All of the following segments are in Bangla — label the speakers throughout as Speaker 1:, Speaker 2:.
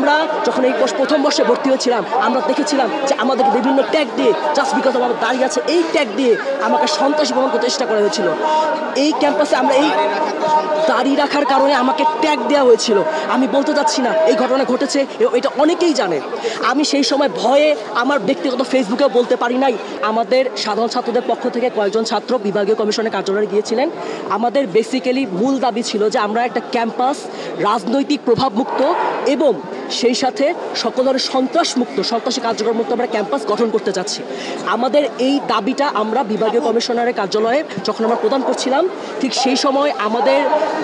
Speaker 1: আমরা যখন এই প্রথম বর্ষে ভর্তি হয়েছিলাম আমরা দেখেছিলাম যে আমাদেরকে বিভিন্ন ট্যাগ দিয়ে জাস্ট বিকজ আমার দাঁড়িয়ে আছে এই ট্যাগ দিয়ে আমাকে সন্ত্রাসী প্রমাণ করতে চেষ্টা করা হয়েছিল। এই ক্যাম্পাসে আমরা এই দাঁড়িয়ে রাখার কারণে আমাকে ট্যাগ দেওয়া হয়েছিল। আমি বলতে চাচ্ছি না এই ঘটনা ঘটেছে, এটা অনেকেই জানে। আমি সেই সময় ভয়ে আমার ব্যক্তিগত ফেসবুকেও বলতে পারি নাই। আমাদের সাধারণ ছাত্রদের পক্ষ থেকে কয়েকজন ছাত্র বিভাগীয় কমিশনের কার্যালয়ে গিয়েছিলেন। আমাদের বেসিক্যালি মূল দাবি ছিল যে আমরা একটা ক্যাম্পাস রাজনৈতিক প্রভাবমুক্ত এবং সেই সাথে সকল ধরনের সন্ত্রাসী কার্যক্রম মুক্ত আমরা ক্যাম্পাস গঠন করতে চাচ্ছি। আমাদের এই দাবিটা আমরা বিভাগীয় কমিশনারের কার্যালয়ে যখন আমরা প্রদান করছিলাম ঠিক সেই সময় আমাদের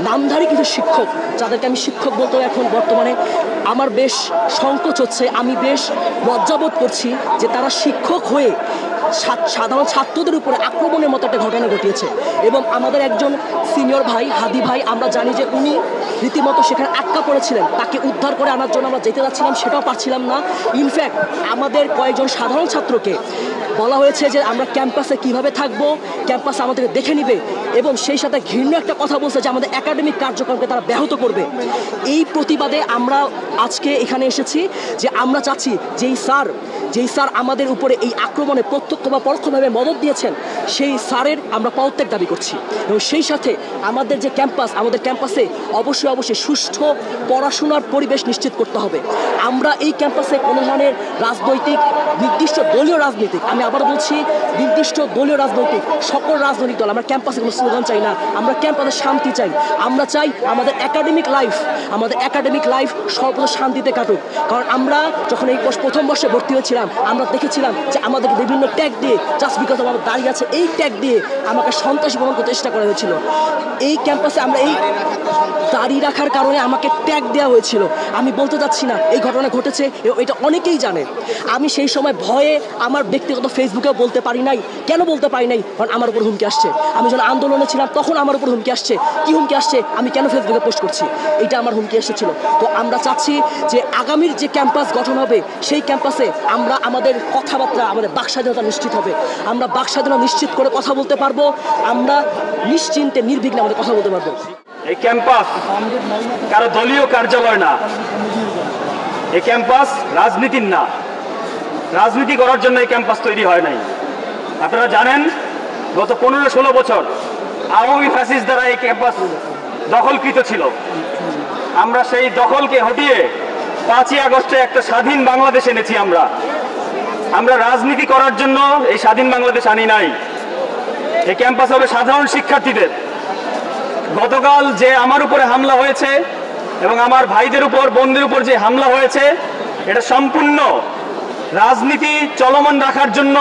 Speaker 1: নামধারী কিছু শিক্ষক, যাদেরকে আমি শিক্ষক বলতে এখন বর্তমানে আমার বেশ সংকোচ হচ্ছে, আমি বেশ লজ্জাবোধ করছি যে তারা শিক্ষক হয়ে সাধারণ ছাত্রদের উপরে আক্রমণের মতো একটা ঘটনা ঘটিয়েছে। এবং আমাদের একজন সিনিয়র ভাই হাদি ভাই, আমরা জানি যে উনি রীতিমতো সেখানে আটকা পড়েছিলেন। তাকে উদ্ধার করে আনার জন্য আমরা যেতে যাচ্ছিলাম, সেটাও পারছিলাম না। ইনফ্যাক্ট আমাদের কয়েকজন সাধারণ ছাত্রকে বলা হয়েছে যে আমরা ক্যাম্পাসে কিভাবে থাকবো, ক্যাম্পাসে আমাদেরকে দেখে নিবে এবং সেই সাথে ঘৃণ্য একটা কথা বলছে যে আমাদের একাডেমিক কার্যক্রমকে তারা ব্যাহত করবে। এই প্রতিবাদে আমরা আজকে এখানে এসেছি যে আমরা চাচ্ছি যেই স্যার আমাদের উপরে এই আক্রমণে প্রত্যক্ষ বা পরোক্ষভাবে মদত দিয়েছেন সেই স্যারের আমরা পদত্যাগ দাবি করছি। এবং সেই সাথে আমাদের যে ক্যাম্পাস, আমাদের ক্যাম্পাসে অবশ্যই সুষ্ঠু পড়াশোনার পরিবেশ নিশ্চিত করতে হবে। আমরা এই ক্যাম্পাসে কোনো ধরনের রাজনৈতিক নির্দিষ্ট দলীয় রাজনীতিক, আমি আবার বলছি নির্দিষ্ট দলীয় রাজনৈতিক সকল রাজনৈতিক দল, আমরা ক্যাম্পাসে কোনো স্লোগান চাই না। আমরা ক্যাম্পাসে শান্তি চাই। আমরা চাই আমাদের একাডেমিক লাইফ সর্বদা শান্তিতে কাটুক। কারণ আমরা যখন এই প্রথম বর্ষে ভর্তি হয়েছিলাম আমরা দেখেছিলাম যে আমাদেরকে বিভিন্ন ট্যাগ দিয়ে জাস্ট বিকজ আমার দাঁড়িয়ে আছে এই ট্যাগ দিয়ে আমাকে সন্ত্রাসী প্রমাণ করতে চেষ্টা করা হয়েছিল। এই ক্যাম্পাসে আমরা এই দাঁড়িয়ে রাখার কারণে আমাকে ট্যাগ দেওয়া হয়েছিল। আমি বলতে চাচ্ছি না এই ঘটনা ঘটেছে, এটা অনেকেই জানে। আমি সেই সময় ভয়ে আমার ব্যক্তিগত ফেসবুকেও বলতে পারি নাই। কেন বলতে পারি নাই? কারণ আমার উপর হুমকি আসছে। আমি যখন আন্দোলনে ছিলাম তখন আমার উপর হুমকি আসছে। কি হুমকি আসছে? আমি কেন ফেসবুকে পোস্ট করছি, এটা আমার হুমকি এসেছিল। তো আমরা চাচ্ছি যে আগামীর যে ক্যাম্পাস গঠন হবে সেই ক্যাম্পাসে আমরা আমাদের কথাবার্তা, আমাদের বাকস্বাধীনতা নিশ্চিত হবে। আমরা বাকস্বাধীনতা নিশ্চিত করে কথা বলতে পারবো। আমরা নিশ্চিন্তে নির্বিঘ্নে আমাদের কথা বলতে পারবো।
Speaker 2: এই ক্যাম্পাস কারো দলীয় কার্যালয় না, এই ক্যাম্পাস রাজনীতির না। রাজনীতি করার জন্য এই ক্যাম্পাস তৈরি হয় নাই। আপনারা জানেন গত 15-16 বছর আওয়ামী ফ্যাসিস্ট দ্বারা এই ক্যাম্পাস দখলকৃত ছিল। আমরা সেই দখলকে হটিয়ে 5ই আগস্টে একটা স্বাধীন বাংলাদেশ এনেছি। আমরা রাজনীতি করার জন্য এই স্বাধীন বাংলাদেশ আনি নাই। এই ক্যাম্পাস হবে সাধারণ শিক্ষার্থীদের। গতকাল যে আমার উপরে হামলা হয়েছে এবং আমার ভাইদের উপর, বোনদের উপর যে হামলা হয়েছে, এটা সম্পূর্ণ রাজনীতি চলমান রাখার জন্য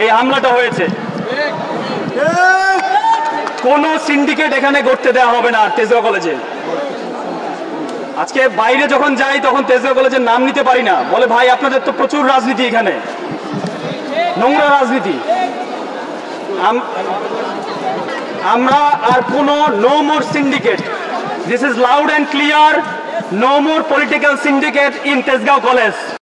Speaker 2: এই হামলাটা হয়েছে। কোন সিন্ডিকেট এখানে গড়তে দেওয়া হবে না তেজগাঁও কলেজে। আজকে বাইরে যখন যাই তখন তেজগাঁও কলেজের নাম নিতে পারি না, বলে ভাই আপনাদের তো প্রচুর রাজনীতি, এখানে নোংরা রাজনীতি। আমরা আর কোনো no more syndicate, this is loud and clear, no more political syndicate in Tejgaon college.